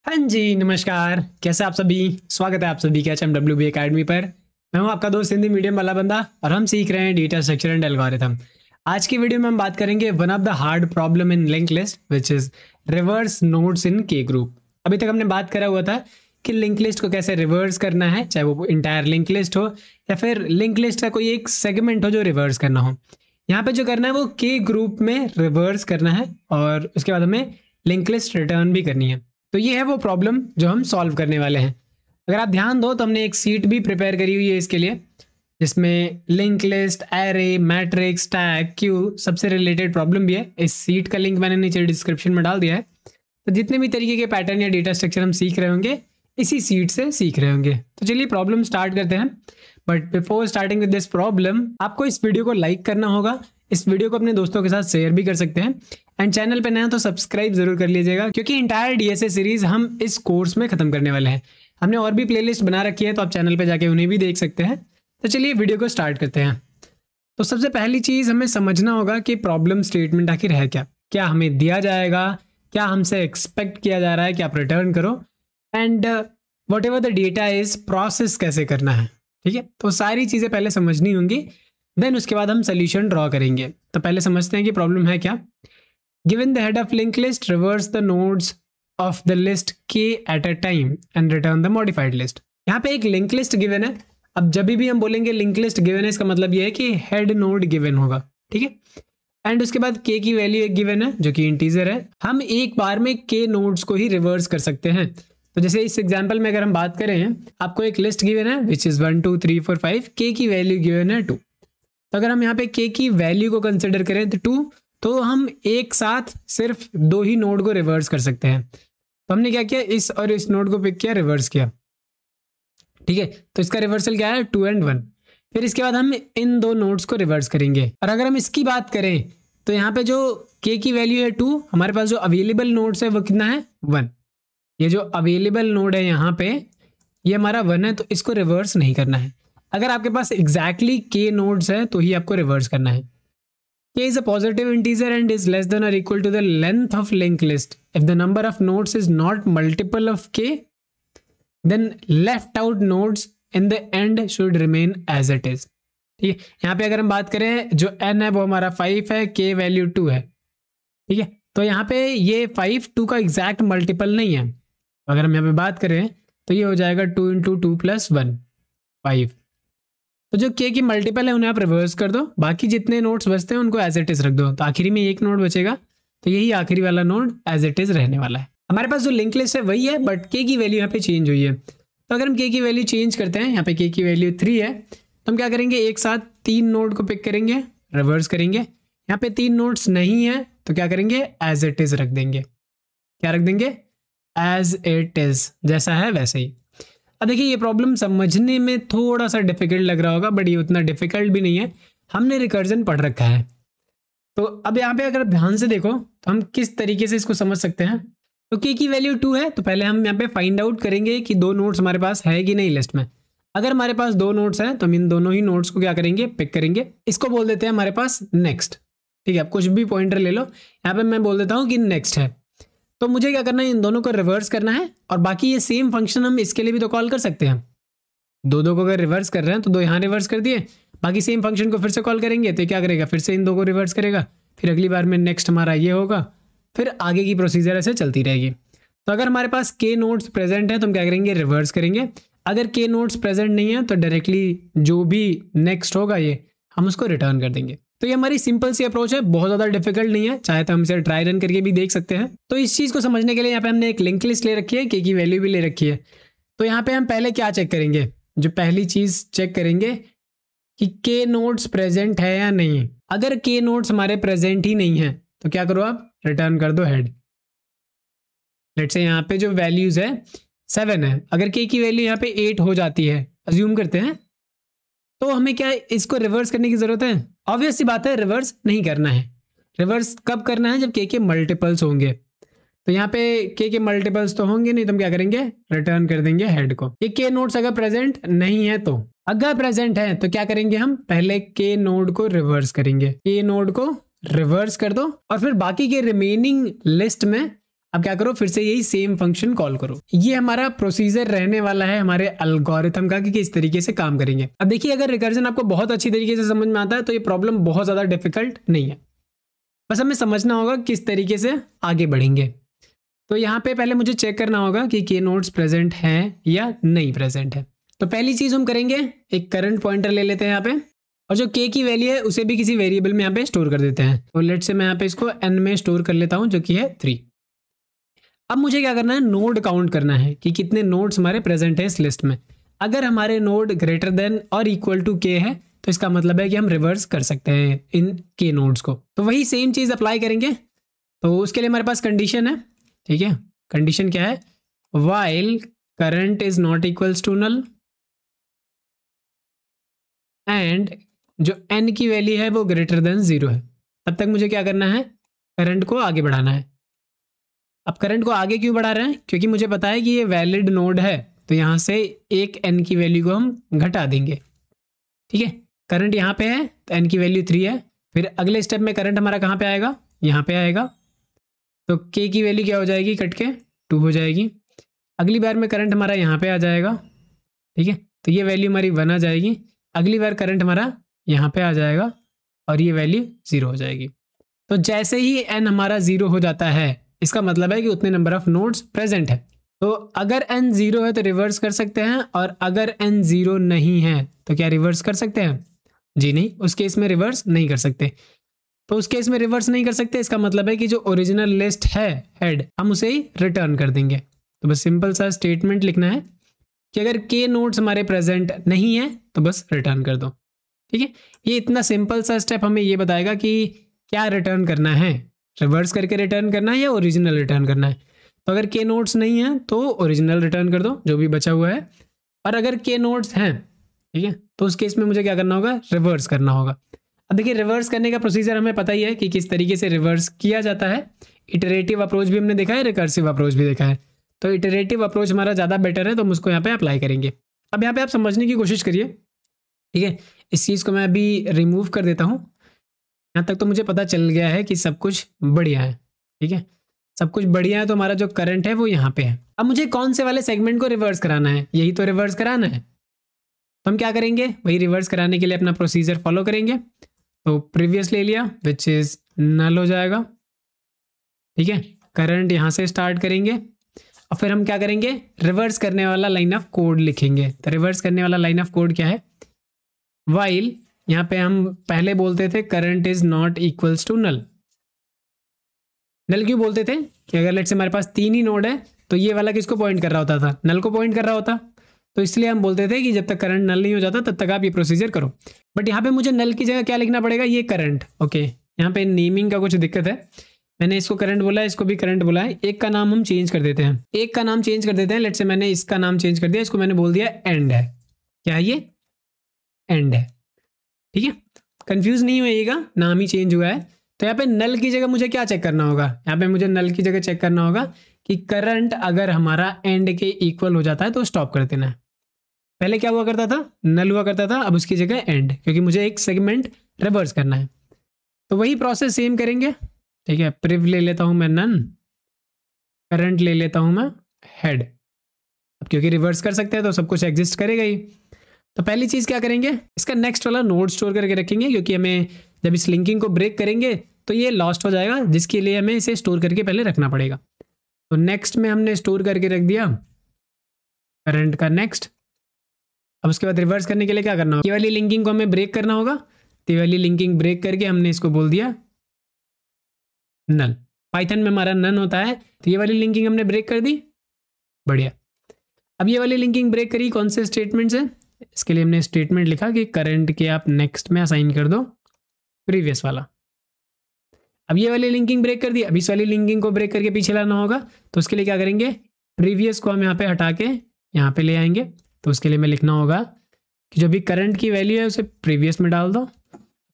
हाँ जी, नमस्कार। कैसे आप सभी? स्वागत है आप सभी का HMWB अकेडमी पर। मैं हूँ आपका दोस्त हिंदी मीडियम वाला बंदा और हम सीख रहे हैं डेटा स्ट्रक्चर एंड एल्गोरिथम। आज की वीडियो में हम बात करेंगे one of the hard problem in link list which is reverse nodes इन के ग्रुप। अभी तक हमने बात करा हुआ था कि लिंक लिस्ट को कैसे रिवर्स करना है, चाहे वो इंटायर लिंक लिस्ट हो या फिर लिंक लिस्ट का कोई एक सेगमेंट हो जो रिवर्स करना हो। यहाँ पे जो करना है वो के ग्रुप में रिवर्स करना है और उसके बाद हमें लिंक लिस्ट रिटर्न भी करनी है। तो ये है वो प्रॉब्लम जो हम सॉल्व करने वाले हैं। अगर आप ध्यान दो तो हमने एक सीट भी प्रिपेयर करी हुई है इसके लिए, जिसमें link list, array, matrix, tag, Q सबसे रिलेटेड प्रॉब्लम भी है। इस सीट का लिंक मैंने नीचे डिस्क्रिप्शन में डाल दिया है। तो जितने भी तरीके के पैटर्न या डेटा स्ट्रक्चर हम सीख रहे होंगे इसी सीट से सीख रहे होंगे। तो चलिए प्रॉब्लम स्टार्ट करते हैं। But before starting with this problem आपको इस वीडियो को लाइक करना होगा, इस वीडियो को अपने दोस्तों के साथ शेयर भी कर सकते हैं एंड चैनल पे नया तो सब्सक्राइब जरूर कर लीजिएगा, क्योंकि इंटायर डीएसए सीरीज हम इस कोर्स में खत्म करने वाले हैं। हमने और भी प्लेलिस्ट बना रखी है तो आप चैनल पे जाके उन्हें भी देख सकते हैं। तो चलिए वीडियो को स्टार्ट करते हैं। तो सबसे पहली चीज हमें समझना होगा कि प्रॉब्लम स्टेटमेंट आखिर है क्या। क्या हमें दिया जाएगा, क्या हमसे एक्सपेक्ट किया जा रहा है कि आप रिटर्न करो, and what ever the data is process कैसे करना है। ठीक है, तो सारी चीजें पहले समझनी होंगी, देन उसके बाद हम सोल्यूशन ड्रॉ करेंगे। तो पहले समझते हैं कि प्रॉब्लम है क्या। Given the head of link list, reverse the nodes of the list k at a time and return the modified list. यहाँ पे एक लिंक लिस्ट गिवन है। अब जब भी हम बोलेंगे लिंक लिस्ट गिवन है, इसका मतलब ये है कि हेड नोड गिवन होगा। ठीक है, एंड उसके बाद के की वैल्यू एक गिवन है जो कि इंटीजर है। हम एक बार में के नोड्स को ही रिवर्स कर सकते हैं। तो जैसे इस एग्जांपल में अगर हम बात करें, आपको एक लिस्ट गिवन है विच इज 1 2 3 4 5, के की वैल्यू गिवन है 2। तो अगर हम यहाँ पे के की वैल्यू को कंसिडर करें तो 2, तो हम एक साथ सिर्फ दो ही नोड को रिवर्स कर सकते हैं। तो हमने क्या किया, इस और इस नोड को पिक किया, रिवर्स किया। ठीक है, तो इसका रिवर्सल क्या है, 2 and 1। फिर इसके बाद हम इन दो नोड्स को रिवर्स करेंगे। और अगर हम इसकी बात करें तो यहाँ पे जो के की वैल्यू है 2, हमारे पास जो अवेलेबल नोड्स है वो कितना है, 1। ये जो अवेलेबल नोड है यहाँ पे ये हमारा 1 है, तो इसको रिवर्स नहीं करना है। अगर आपके पास एग्जैक्टली के नोड्स है तो ही आपको रिवर्स करना है। K is a positive integer and is less than or equal to the length of linked list. If the number of nodes is not multiple of K, then left out nodes in the end should remain as it is. ठीक है, यहाँ पे अगर हम बात करें जो n है वो हमारा 5 है, K वैल्यू 2 है। ठीक है, तो यहाँ पे ये 5 2 का एग्जैक्ट मल्टीपल नहीं है। अगर हम यहाँ पे बात करें तो ये हो जाएगा 2 into 2 plus 1 5। तो जो के की मल्टीपल है उन्हें आप रिवर्स कर दो, बाकी जितने नोड्स बचते हैं उनको एज इट इज रख दो। तो आखिरी में एक नोड बचेगा, तो यही आखिरी वाला नोड एज इट इज रहने वाला है। हमारे पास जो लिंक लिस्ट है वही है, बट के की वैल्यू यहाँ पे चेंज हुई है। तो अगर हम के की वैल्यू चेंज करते हैं, यहाँ पे के की वैल्यू 3 है, तो हम क्या करेंगे, एक साथ 3 नोड को पिक करेंगे, रिवर्स करेंगे। यहाँ पे 3 नोड्स नहीं है तो क्या करेंगे, एज इट इज रख देंगे। क्या रख देंगे, एज इट इज, जैसा है वैसे ही। अब देखिए ये प्रॉब्लम समझने में थोड़ा सा डिफिकल्ट लग रहा होगा, बट ये उतना डिफिकल्ट भी नहीं है, हमने रिकर्जन पढ़ रखा है। तो अब यहाँ पे अगर ध्यान से देखो तो हम किस तरीके से इसको समझ सकते हैं। तो के की वैल्यू 2 है, तो पहले हम यहाँ पे फाइंड आउट करेंगे कि 2 नोड्स हमारे पास है कि नहीं लिस्ट में। अगर हमारे पास 2 नोड्स हैं तो हम इन दोनों ही नोड्स को क्या करेंगे, पिक करेंगे। इसको बोल देते हैं हमारे पास नेक्स्ट। ठीक है, आप कुछ भी पॉइंटर ले लो, यहाँ पे मैं बोल देता हूँ कि नेक्स्ट है। तो मुझे क्या करना है, इन दोनों को रिवर्स करना है। और बाकी ये सेम फंक्शन हम इसके लिए भी तो कॉल कर सकते हैं। दो को अगर रिवर्स कर रहे हैं तो 2 यहाँ रिवर्स कर दिए, बाकी सेम फंक्शन को फिर से कॉल करेंगे तो क्या करेगा, फिर से इन 2 को रिवर्स करेगा। फिर अगली बार में नेक्स्ट हमारा ये होगा, फिर आगे की प्रोसीजर ऐसे चलती रहेगी। तो अगर हमारे पास के नोड्स प्रेजेंट है तो हम क्या करेंगे, रिवर्स करेंगे। अगर के नोड्स प्रेजेंट नहीं है तो डायरेक्टली जो भी नेक्स्ट होगा ये हम उसको रिटर्न कर देंगे। तो ये हमारी सिंपल सी अप्रोच है, बहुत ज़्यादा डिफिकल्ट नहीं है, चाहे तो हम इसे ट्राई रन करके भी देख सकते हैं। तो इस चीज़ को समझने के लिए यहाँ पे हमने एक लिंक लिस्ट ले रखी है, के की वैल्यू भी ले रखी है। तो यहाँ पे हम पहले क्या चेक करेंगे, जो पहली चीज़ चेक करेंगे कि के नोड्स प्रेजेंट है या नहीं। अगर के नोड्स हमारे प्रेजेंट ही नहीं है तो क्या करो, आप रिटर्न कर दो हेड। लेट्स से यहाँ पे जो वैल्यूज है 7 है, अगर के की वैल्यू यहाँ पे 8 हो जाती है, अज्यूम करते हैं, तो हमें क्या इसको रिवर्स करने की जरूरत है? ऑब्वियस सी बात है, रिवर्स नहीं करना है। रिवर्स कब करना है, जब के मल्टीपल्स होंगे। तो यहाँ पे के मल्टीपल्स तो होंगे नहीं, तो हम क्या करेंगे, रिटर्न कर देंगे हेड को। ये के नोड्स अगर प्रेजेंट नहीं है तो, अगर प्रेजेंट है तो क्या करेंगे, हम पहले के नोड को रिवर्स करेंगे। के नोड को रिवर्स कर दो और फिर बाकी के रिमेनिंग लिस्ट में अब क्या करो, फिर से यही सेम फंक्शन कॉल करो। ये हमारा प्रोसीजर रहने वाला है हमारे एल्गोरिथम का कि किस तरीके से काम करेंगे। अब देखिए, अगर रिकर्जन आपको बहुत अच्छी तरीके से समझ में आता है तो ये प्रॉब्लम बहुत ज़्यादा डिफिकल्ट नहीं है, बस हमें समझना होगा किस तरीके से आगे बढ़ेंगे। तो यहाँ पे पहले मुझे चेक करना होगा कि के नोड्स प्रेजेंट हैं या नहीं प्रेजेंट है। तो पहली चीज़ हम करेंगे, एक करंट पॉइंटर ले लेते हैं यहाँ पे, और जो के की वैल्यू है उसे भी किसी वेरिएबल में यहाँ पे स्टोर कर देते हैं। तो लेट से मैं यहाँ पे इसको n में स्टोर कर लेता हूँ, जो कि है 3। अब मुझे क्या करना है, नोड काउंट करना है कि कितने नोड्स हमारे प्रेजेंट है इस लिस्ट में। अगर हमारे नोड ग्रेटर देन और इक्वल टू के है तो इसका मतलब है कि हम रिवर्स कर सकते हैं इन के नोड्स को। तो वही सेम चीज़ अप्लाई करेंगे। तो उसके लिए हमारे पास कंडीशन है, ठीक है। कंडीशन क्या है, while current is not equals to null and जो n की वैल्यू है वो ग्रेटर देन 0 है। तब तक मुझे क्या करना है, करंट को आगे बढ़ाना है। अब करंट को आगे क्यों बढ़ा रहे हैं, क्योंकि मुझे पता है कि ये वैलिड नोड है, तो यहाँ से एक n की वैल्यू को हम घटा देंगे, ठीक है। करंट यहाँ पे है तो n की वैल्यू 3 है। फिर अगले स्टेप में करंट हमारा कहाँ पे आएगा, यहाँ पे आएगा। तो k की वैल्यू क्या हो जाएगी, कट के 2 हो जाएगी। अगली बार में करंट हमारा यहाँ पे आ जाएगा, ठीक है। तो ये वैल्यू हमारी 1 आ जाएगी। अगली बार करंट हमारा यहाँ पे आ जाएगा और ये वैल्यू 0 हो जाएगी। तो जैसे ही n हमारा 0 हो जाता है इसका मतलब है कि उतने नंबर ऑफ नोड्स प्रेजेंट है। तो अगर n 0 है तो रिवर्स कर सकते हैं, और अगर n 0 नहीं है तो क्या रिवर्स कर सकते हैं, जी नहीं, उस केस में रिवर्स नहीं कर सकते। तो उस केस में रिवर्स नहीं कर सकते, इसका मतलब है कि जो ओरिजिनल लिस्ट है हेड, हम उसे ही रिटर्न कर देंगे। तो बस सिंपल सा स्टेटमेंट लिखना है कि अगर के नोड्स हमारे प्रेजेंट नहीं है तो बस रिटर्न कर दो, ठीक है। ये इतना सिंपल सा स्टेप हमें ये बताएगा कि क्या रिटर्न करना है, रिवर्स करके रिटर्न करना है या ओरिजिनल रिटर्न करना है। तो अगर के नोड्स नहीं है तो ओरिजिनल रिटर्न कर दो जो भी बचा हुआ है, और अगर के नोड्स हैं, ठीक है, तो उस केस में मुझे क्या करना होगा, रिवर्स करना होगा। अब देखिए, रिवर्स करने का प्रोसीजर हमें पता ही है कि किस तरीके से रिवर्स किया जाता है। इटरेटिव अप्रोच भी हमने देखा है, रिकर्सिव अप्रोच भी देखा है। तो इटरेटिव अप्रोच हमारा ज़्यादा बेटर है, तो हम उसको यहाँ पे अप्लाई करेंगे। अब यहाँ पे आप समझने की कोशिश करिए, ठीक है। इस चीज़ को मैं अभी रिमूव कर देता हूँ। यहाँ तक तो मुझे पता चल गया है कि सब कुछ बढ़िया है, ठीक है, सब कुछ बढ़िया है। तो हमारा जो करंट है वो यहाँ पे है। अब मुझे कौन से वाले सेगमेंट को रिवर्स कराना है, यही तो रिवर्स कराना है। तो हम क्या करेंगे, वही रिवर्स कराने के लिए अपना प्रोसीजर फॉलो करेंगे। तो प्रीवियस ले लिया विच इज नल हो जाएगा, ठीक है। करंट यहाँ से स्टार्ट करेंगे और फिर हम क्या करेंगे, रिवर्स करने वाला लाइन ऑफ कोड लिखेंगे। तो रिवर्स करने वाला लाइन ऑफ कोड क्या है, वाइल, यहाँ पे हम पहले बोलते थे current is not equals to null. Null क्यों बोलते थे कि अगर लेट्स से हमारे पास 3 ही नोड है तो ये वाला किसको पॉइंट कर रहा होता था, नल को पॉइंट कर रहा होता। तो इसलिए हम बोलते थे कि जब तक करंट नल नहीं हो जाता तब तक आप ये प्रोसीजर करो। बट यहाँ पे मुझे नल की जगह क्या लिखना पड़ेगा, ये करंट। ओके, यहाँ पे नेमिंग का कुछ दिक्कत है, मैंने इसको करंट बोला है, इसको भी करंट बोला है। एक का नाम हम चेंज कर देते हैं, एक का नाम चेंज कर देते हैं। लेट्स से मैंने इसका नाम चेंज कर दिया, इसको मैंने बोल दिया एंड है। क्या है ये, एंड है, ठीक है। कंफ्यूज नहीं होइएगा, नाम ही चेंज हुआ है। तो यहाँ पे नल की जगह मुझे क्या चेक करना होगा, यहाँ पे मुझे नल की जगह चेक करना होगा कि करंट अगर हमारा एंड के इक्वल हो जाता है तो स्टॉप कर देना है। पहले क्या हुआ करता था, नल हुआ करता था, अब उसकी जगह एंड, क्योंकि मुझे एक सेगमेंट रिवर्स करना है। तो वही प्रोसेस सेम करेंगे, ठीक है। प्रिव ले लेता हूं मैं नन, करंट ले लेता हूं मैं हेड। अब क्योंकि रिवर्स कर सकते हैं तो सब कुछ एग्जिस्ट करेगा ही। तो पहली चीज़ क्या करेंगे, इसका नेक्स्ट वाला नोड स्टोर करके रखेंगे, क्योंकि हमें जब इस लिंकिंग को ब्रेक करेंगे तो ये लॉस्ट हो जाएगा, जिसके लिए हमें इसे स्टोर करके पहले रखना पड़ेगा। तो नेक्स्ट में हमने स्टोर करके रख दिया करंट का नेक्स्ट। अब उसके बाद रिवर्स करने के लिए क्या करना होगा, ये वाली लिंकिंग को हमें ब्रेक करना होगा। तो ये वाली लिंकिंग ब्रेक करके हमने इसको बोल दिया नल। पाइथन में हमारा नन होता है, तो ये वाली लिंकिंग हमने ब्रेक कर दी, बढ़िया। अब ये वाली लिंकिंग ब्रेक करी कौन से स्टेटमेंट से, इसके लिए हमने स्टेटमेंट लिखा कि करंट के आप नेक्स्ट में असाइन कर दो प्रीवियस वाला। अब ये वाली लिंकिंग ब्रेक कर दी, अब इस वाली लिंकिंग को ब्रेक करके पीछे लाना होगा। तो उसके लिए क्या करेंगे, प्रीवियस को हम यहाँ पे हटा के यहाँ पे ले आएंगे। तो उसके लिए हमें लिखना होगा कि जो भी करंट की वैल्यू है उसे प्रीवियस में डाल दो।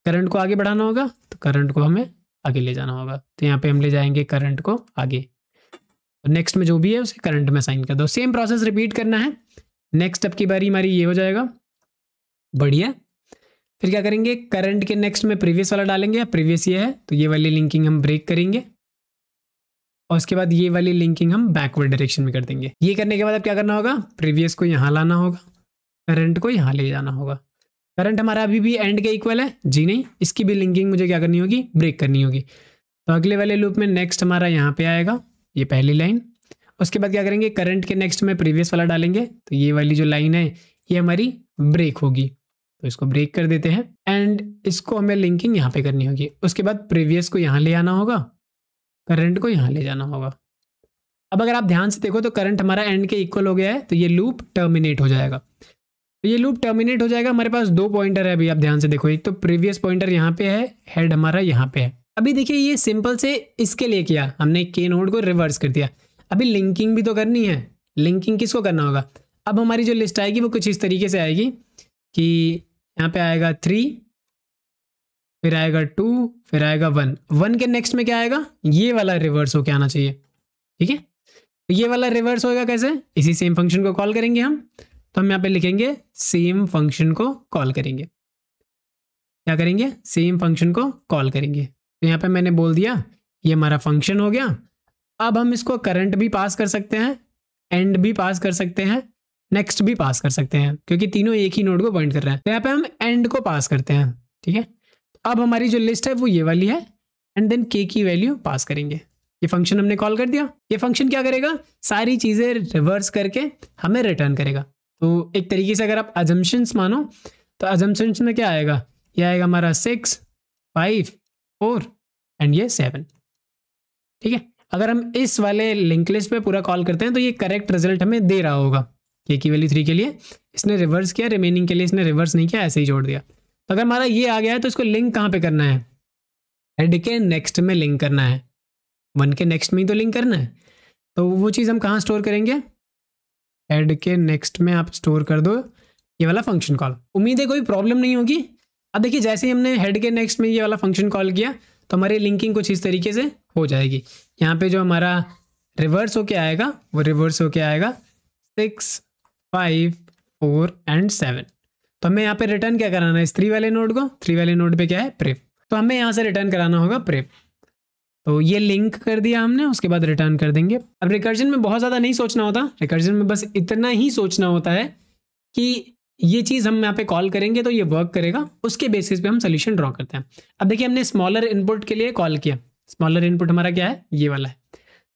करंट को आगे बढ़ाना होगा तो करंट को हमें आगे ले जाना होगा। तो यहाँ पे हम ले जाएंगे करंट को आगे, तो नेक्स्ट में जो भी है उसे करंट में साइन कर दो। सेम प्रोसेस रिपीट करना है। नेक्स्ट अब की बारी हमारी ये हो जाएगा, बढ़िया। फिर क्या करेंगे, करंट के नेक्स्ट में प्रीवियस वाला डालेंगे। प्रीवियस ये है तो ये वाली लिंकिंग हम ब्रेक करेंगे, और उसके बाद ये वाली लिंकिंग हम बैकवर्ड डायरेक्शन में कर देंगे। ये करने के बाद अब क्या करना होगा, प्रीवियस को यहाँ लाना होगा, करंट को यहाँ ले जाना होगा। करंट हमारा अभी भी एंड के इक्वल है जी नहीं, इसकी भी लिंकिंग मुझे क्या करनी होगी, ब्रेक करनी होगी। तो अगले वाले लूप में नेक्स्ट हमारा यहाँ पे आएगा, ये पहली लाइन। उसके बाद क्या करेंगे, करंट के नेक्स्ट में प्रीवियस वाला डालेंगे, तो ये वाली जो लाइन है ये हमारी ब्रेक होगी, तो इसको ब्रेक कर देते हैं। एंड इसको हमें लिंकिंग यहाँ पे करनी होगी। उसके बाद प्रीवियस को यहाँ ले आना होगा, करंट को यहाँ ले जाना होगा। अब अगर आप ध्यान से देखो तो करंट हमारा एंड के इक्वल हो गया है, तो ये लूप टर्मिनेट हो जाएगा। तो ये लूप टर्मिनेट हो जाएगा। हमारे पास दो पॉइंटर है, अभी आप ध्यान से देखो, एक तो प्रीवियस पॉइंटर यहाँ पे है, हेड हमारा यहाँ पे है। अभी देखिए ये सिंपल से इसके लिए किया हमने, के नोड को रिवर्स कर दिया। अभी लिंकिंग भी तो करनी है। लिंकिंग किसको करना होगा, अब हमारी जो लिस्ट आएगी वो कुछ इस तरीके से आएगी कि यहाँ पे आएगा 3, फिर आएगा 2, फिर आएगा 1। 1 के नेक्स्ट में क्या आएगा, ये वाला रिवर्स होके आना चाहिए। ठीक है, तो ये वाला रिवर्स होगा कैसे, इसी सेम फंक्शन को कॉल करेंगे हम। तो हम यहाँ पे लिखेंगे सेम फंक्शन को कॉल करेंगे। क्या करेंगे, सेम फंक्शन को कॉल करेंगे। तो यहाँ पे मैंने बोल दिया ये हमारा फंक्शन हो गया। अब हम इसको करंट भी पास कर सकते हैं, एंड भी पास कर सकते हैं, नेक्स्ट भी पास कर सकते हैं, क्योंकि तीनों एक ही नोड को पॉइंट कर रहे हैं। तो यहाँ पे हम एंड को पास करते हैं। ठीक है, अब हमारी जो लिस्ट है वो ये वाली है, एंड देन के की वैल्यू पास करेंगे। ये फंक्शन हमने कॉल कर दिया। ये फंक्शन क्या करेगा, सारी चीज़ें रिवर्स करके हमें रिटर्न करेगा। तो एक तरीके से अगर आप अजम्पशंस मानो तो अजम्पशंस में क्या आएगा, ये आएगा हमारा 6, 5, 4 एंड ये 7। ठीक है, अगर हम इस वाले लिंक लिस्ट पे पूरा कॉल करते हैं तो ये करेक्ट रिजल्ट हमें दे रहा होगा। के की वैल्यू 3 के लिए इसने रिवर्स किया, रिमेनिंग के लिए इसने रिवर्स नहीं किया, ऐसे ही जोड़ दिया। तो अगर हमारा ये आ गया है तो इसको लिंक कहाँ पे करना है, हेड के नेक्स्ट में लिंक करना है। 1 के नेक्स्ट में ही तो लिंक करना है। तो वो चीज़ हम कहाँ स्टोर करेंगे, हेड के नेक्स्ट में आप स्टोर कर दो ये वाला फंक्शन कॉल। उम्मीद है कोई प्रॉब्लम नहीं होगी। अब देखिए जैसे ही हमने हेड के नेक्स्ट में ये वाला फंक्शन कॉल किया तो हमारी लिंकिंग कुछ इस तरीके से हो जाएगी। यहाँ पे जो हमारा रिवर्स होके आएगा वो रिवर्स होके आएगा 6, 5, 4 एंड 7। तो हमें यहाँ पे रिटर्न क्या कराना है, इस 3 वाले नोड को, 3 वाले नोड पे क्या है, प्रेप। तो हमें यहाँ से रिटर्न कराना होगा प्रेप। तो ये लिंक कर दिया हमने, उसके बाद रिटर्न कर देंगे। अब रिकर्जन में बहुत ज़्यादा नहीं सोचना होता, रिकर्जन में बस इतना ही सोचना होता है कि ये चीज़ हम यहाँ पे कॉल करेंगे तो ये वर्क करेगा, उसके बेसिस पे हम सोल्यूशन ड्रॉ करते हैं। अब देखिए हमने स्मॉलर इनपुट के लिए कॉल किया, स्मॉलर इनपुट हमारा क्या है, ये वाला है।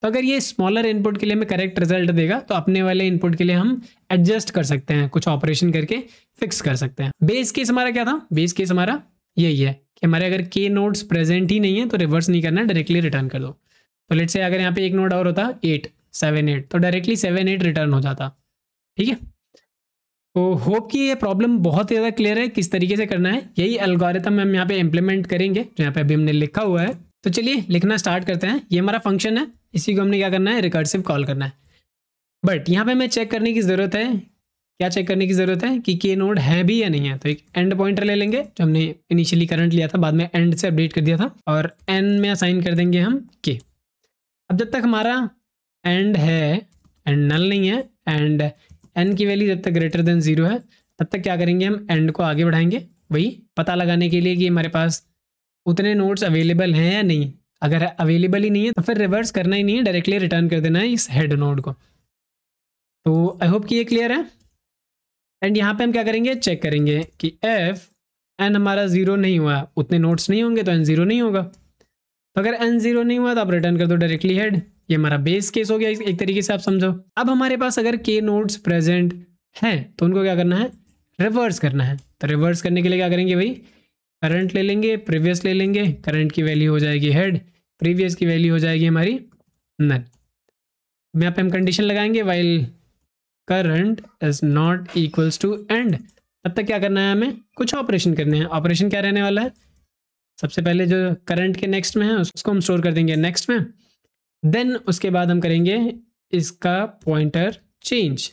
तो अगर ये स्मॉलर इनपुट के लिए हमें करेक्ट रिजल्ट देगा तो अपने वाले इनपुट के लिए हम एडजस्ट कर सकते हैं, कुछ ऑपरेशन करके फिक्स कर सकते हैं। बेस केस हमारा क्या था, बेस केस हमारा यही है कि हमारे अगर के नोड्स प्रेजेंट ही नहीं है तो रिवर्स नहीं करना है, डायरेक्टली रिटर्न कर दो। तो लेट्स से अगर यहाँ पे एक नोड और होता 8, 7, 8 तो डायरेक्टली 7, 8 रिटर्न हो जाता। ठीक है, तो होप कि ये प्रॉब्लम बहुत ज़्यादा क्लियर है किस तरीके से करना है। यही एल्गोरिथम हम यहाँ पे इम्प्लीमेंट करेंगे जो यहाँ पे अभी हमने लिखा हुआ है। तो चलिए लिखना स्टार्ट करते हैं। ये हमारा फंक्शन है, इसी को हमने क्या करना है, रिकर्सिव कॉल करना है। बट यहाँ पे हमें चेक करने की ज़रूरत है, क्या चेक करने की ज़रूरत है कि के नोड है भी या नहीं है। तो एक एंड पॉइंटर ले लेंगे जो हमने इनिशियली करंट लिया था, बाद में एंड से अपडेट कर दिया था, और एन में असाइन कर देंगे हम के। अब जब तक हमारा एंड है एंड नल नहीं है, एंड एन की वैल्यू जब तक ग्रेटर देन 0 है तब तक क्या करेंगे, हम एंड को आगे बढ़ाएंगे, वही पता लगाने के लिए कि हमारे पास उतने नोड्स अवेलेबल हैं या नहीं। अगर अवेलेबल ही नहीं है तो फिर रिवर्स करना ही नहीं है, डायरेक्टली रिटर्न कर देना है इस हेड नोड को। तो आई होप कि ये क्लियर है। एंड यहाँ पे हम क्या करेंगे, चेक करेंगे कि एफ एन हमारा 0 नहीं हुआ, उतने नोट्स नहीं होंगे तो एन 0 नहीं होगा। तो अगर एन 0 नहीं हुआ तो आप रिटर्न कर दो डायरेक्टली हेड। ये हमारा बेस केस हो गया एक तरीके से, आप समझो। अब हमारे पास अगर के नोड्स प्रेजेंट हैं तो उनको क्या करना है, रिवर्स करना है। तो रिवर्स करने के लिए क्या करेंगे, भाई करंट ले लेंगे, प्रीवियस ले लेंगे, करंट की वैल्यू हो जाएगी हेड, प्रीवियस की वैल्यू हो जाएगी हमारी नल। यहाँ पे हम कंडीशन लगाएंगे while current is not equals to and. तब तक क्या करना है, हमें कुछ ऑपरेशन करने हैं। ऑपरेशन क्या रहने वाला है, सबसे पहले जो करंट के नेक्स्ट में है उसको हम स्टोर कर देंगे नेक्स्ट में, देन उसके बाद हम करेंगे इसका पॉइंटर चेंज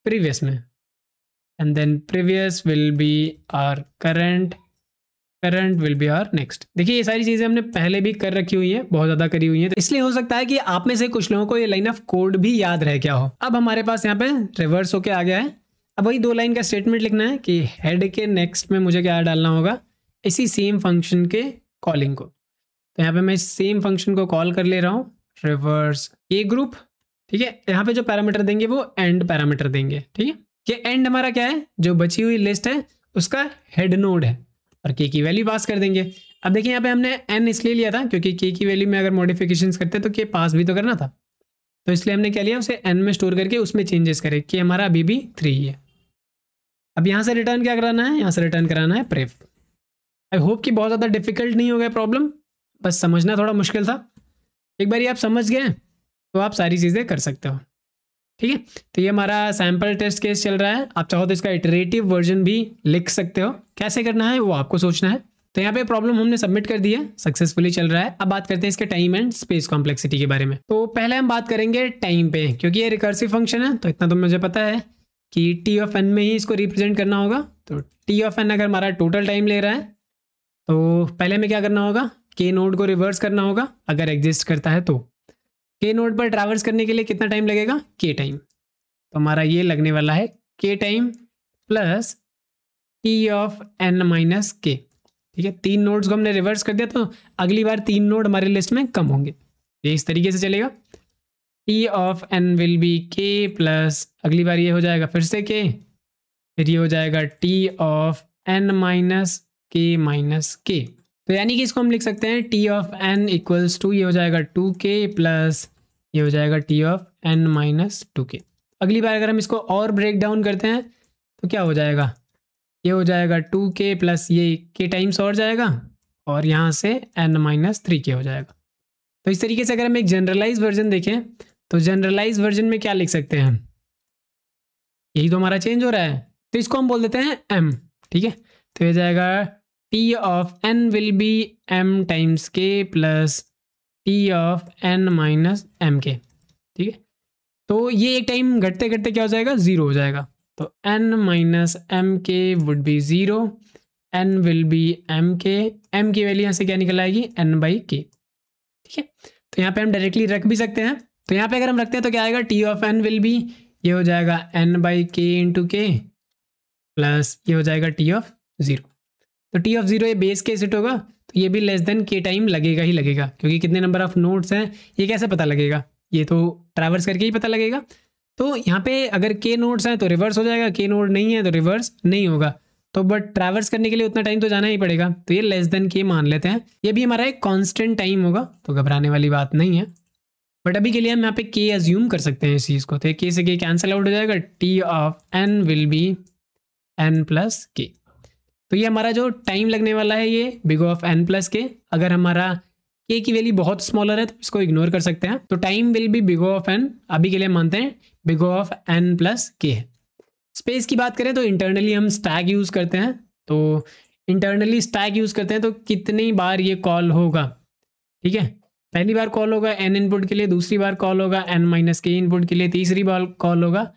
प्रीवियस में, and then previous will be our current, current will be our next. देखिए ये सारी चीज़ें हमने पहले भी कर रखी हुई है, बहुत ज़्यादा करी हुई है, तो इसलिए हो सकता है कि आप में से कुछ लोगों को ये लाइन ऑफ कोड भी याद रह गया हो। अब हमारे पास यहाँ पे रिवर्स होके आ गया है। अब वही 2 लाइन का स्टेटमेंट लिखना है कि हेड के नेक्स्ट में मुझे क्या डालना होगा, इसी सेम फंक्शन के कॉलिंग को। तो यहाँ पे मैं सेम फंक्शन को कॉल कर ले रहा हूँ, रिवर्स के ग्रुप, ठीक है। यहाँ पे जो पैरामीटर देंगे वो एंड पैरामीटर देंगे, ठीक है। ये एंड हमारा क्या है, जो बची हुई लिस्ट है उसका हेड नोड है, और के की वैल्यू पास कर देंगे। अब देखिए यहाँ पे हमने एन इसलिए लिया था क्योंकि के की वैल्यू में अगर मॉडिफिकेशंस करते तो के पास भी तो करना था, तो इसलिए हमने क्या लिया, उसे एन में स्टोर करके उसमें चेंजेस करें कि हमारा अभी भी 3 ही है। अब यहाँ से रिटर्न क्या कराना है, यहाँ से रिटर्न कराना है प्रेफ। आई होप कि बहुत ज़्यादा डिफिकल्ट नहीं हो गया प्रॉब्लम, बस समझना थोड़ा मुश्किल था। एक बार ये आप समझ गए तो आप सारी चीज़ें कर सकते हो, ठीक है। तो ये हमारा सैम्पल टेस्ट केस चल रहा है। आप चाहो तो इसका इटरेटिव वर्जन भी लिख सकते हो, कैसे करना है वो आपको सोचना है। तो यहाँ पे प्रॉब्लम हमने सबमिट कर दी है, सक्सेसफुली चल रहा है। अब बात करते हैं इसके टाइम एंड स्पेस कॉम्प्लेक्सिटी के बारे में। तो पहले हम बात करेंगे टाइम पे, क्योंकि ये रिकर्सिव फंक्शन है तो इतना तो मुझे पता है कि टी ऑफ एन में ही इसको रिप्रेजेंट करना होगा। तो टी ऑफ एन अगर हमारा टोटल टाइम ले रहा है तो पहले हमें क्या करना होगा, के नोड को रिवर्स करना होगा अगर एग्जिस्ट करता है तो। के नोड पर ट्रैवर्स करने के लिए कितना टाइम लगेगा, के टाइम। तो हमारा ये लगने वाला है K time plus T of N minus K, ठीक है। 3 नोड्स को हमने रिवर्स कर दिया तो अगली बार 3 नोड हमारी लिस्ट में कम होंगे, ये इस तरीके से चलेगा। T of N will be K plus अगली बार ये हो जाएगा फिर से के, फिर ये हो जाएगा टी ऑफ एन माइनस के। तो यानी कि इसको हम लिख सकते हैं T of N equals to ये हो जाएगा 2k प्लस ये हो जाएगा T of N minus 2k। अगली बार अगर हम इसको और ब्रेक डाउन करते हैं तो क्या हो जाएगा, ये हो जाएगा 2k प्लस ये k टाइम्स और जाएगा और यहाँ से n माइनस 3k हो जाएगा। तो इस तरीके से अगर हम एक जनरलाइज वर्जन देखें तो जनरलाइज वर्जन में क्या लिख सकते हैं, यही तो हमारा चेंज हो रहा है, तो इसको हम बोल देते हैं m, ठीक है। तो ये जाएगा T of N will be m times k plus T of n minus m k, ठीक है। तो ये एक टाइम घटते घटते क्या हो जाएगा, 0 हो जाएगा। तो n minus M K would be 0, n will be M K, m की वैल्यू यहाँ से क्या निकल आएगी, n बाई के, ठीक है। तो यहाँ पे हम डायरेक्टली रख भी सकते हैं। तो यहाँ पे अगर हम रखते हैं तो क्या आएगा, T of n will B ये हो जाएगा n बाई के इंटू के प्लस ये हो जाएगा टी ऑफ 0। तो टी ऑफ 0 ये बेस केस हिट होगा तो ये भी लेस देन के टाइम लगेगा ही लगेगा, क्योंकि कितने नंबर ऑफ नोड्स हैं ये कैसे पता लगेगा, ये तो ट्रैवर्स करके ही पता लगेगा। तो यहाँ पे अगर के नोड्स हैं तो रिवर्स हो जाएगा, के नोड नहीं है तो रिवर्स नहीं होगा। तो बट ट्रैवर्स करने के लिए उतना टाइम तो जाना ही पड़ेगा, तो ये लेस देन के मान लेते हैं। ये भी हमारा एक कांस्टेंट टाइम होगा तो घबराने वाली बात नहीं है। बट अभी के लिए हम यहाँ पे के अज्यूम कर सकते हैं इस चीज़ को, तो के से के कैंसिल आउट हो जाएगा, T of N will be N plus K. तो ये हमारा जो टाइम लगने वाला है ये बिग ऑफ एन प्लस के। अगर हमारा के की वैल्यू बहुत स्मॉलर है तो इसको इग्नोर कर सकते हैं। तो time will be big of N, अभी के लिए मानते हैं बिग ऑफ एन प्लस के है। स्पेस की बात करें तो इंटरनली हम स्टैक यूज़ करते हैं। तो इंटरनली स्टैक यूज़ करते हैं तो कितनी बार ये कॉल होगा, ठीक है। पहली बार कॉल होगा एन इनपुट के लिए, दूसरी बार कॉल होगा एन माइनस के इनपुट के लिए, तीसरी बार कॉल होगा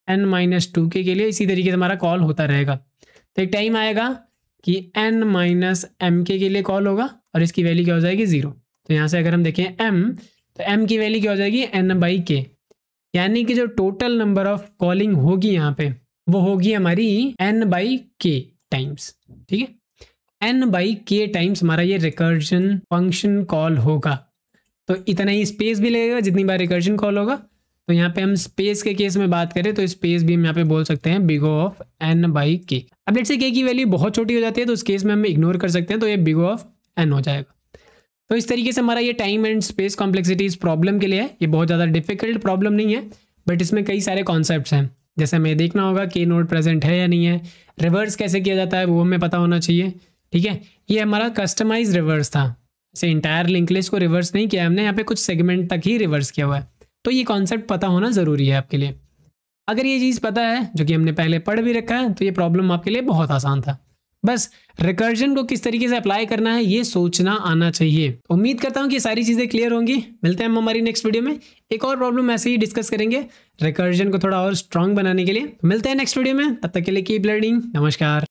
एन माइनस 2k के लिए। इसी तरीके से हमारा कॉल होता रहेगा। तो एक टाइम आएगा कि n माइनस एम के लिए कॉल होगा और इसकी वैल्यू क्या हो जाएगी, 0। तो यहाँ से अगर हम देखें m, तो m की वैल्यू क्या हो जाएगी, n बाई के, यानी कि जो टोटल नंबर ऑफ कॉलिंग होगी यहाँ पे वो होगी हमारी n बाई के टाइम्स, ठीक है। n बाई के टाइम्स हमारा ये रिकर्जन फंक्शन कॉल होगा। तो इतना ही स्पेस भी लगेगा जितनी बार रिकर्जन कॉल होगा। तो यहाँ पे हम स्पेस के केस में बात करें तो स्पेस भी हम यहाँ पे बोल सकते हैं बिग ऑफ n बाई के। अब लेट्स से के की वैल्यू बहुत छोटी हो जाती है तो उस केस में हम इग्नोर कर सकते हैं, तो ये बिग ऑफ n हो जाएगा। तो इस तरीके से हमारा ये टाइम एंड स्पेस कॉम्प्लेक्सिटी इस प्रॉब्लम के लिए है। ये बहुत ज़्यादा डिफिकल्ट प्रॉब्लम नहीं है, बट इसमें कई सारे कॉन्सेप्ट्स हैं। जैसे हमें देखना होगा के नोड प्रेजेंट है या नहीं है, रिवर्स कैसे किया जाता है वो हमें पता होना चाहिए, ठीक है। ये हमारा कस्टमाइज रिवर्स था, जैसे इंटायर लिंक लिस्ट को रिवर्स नहीं किया हमने, यहाँ पे कुछ सेगमेंट तक ही रिवर्स किया हुआ है। तो ये कॉन्सेप्ट पता होना ज़रूरी है आपके लिए। अगर ये चीज़ पता है, जो कि हमने पहले पढ़ भी रखा है, तो ये प्रॉब्लम आपके लिए बहुत आसान था। बस रिकर्जन को किस तरीके से अप्लाई करना है ये सोचना आना चाहिए। उम्मीद करता हूँ कि सारी चीज़ें क्लियर होंगी। मिलते हैं हम हमारी नेक्स्ट वीडियो में, एक और प्रॉब्लम ऐसे ही डिस्कस करेंगे रिकर्जन को थोड़ा और स्ट्रांग बनाने के लिए। मिलते हैं नेक्स्ट वीडियो में, तब तक के लिए कीप लर्निंग। नमस्कार।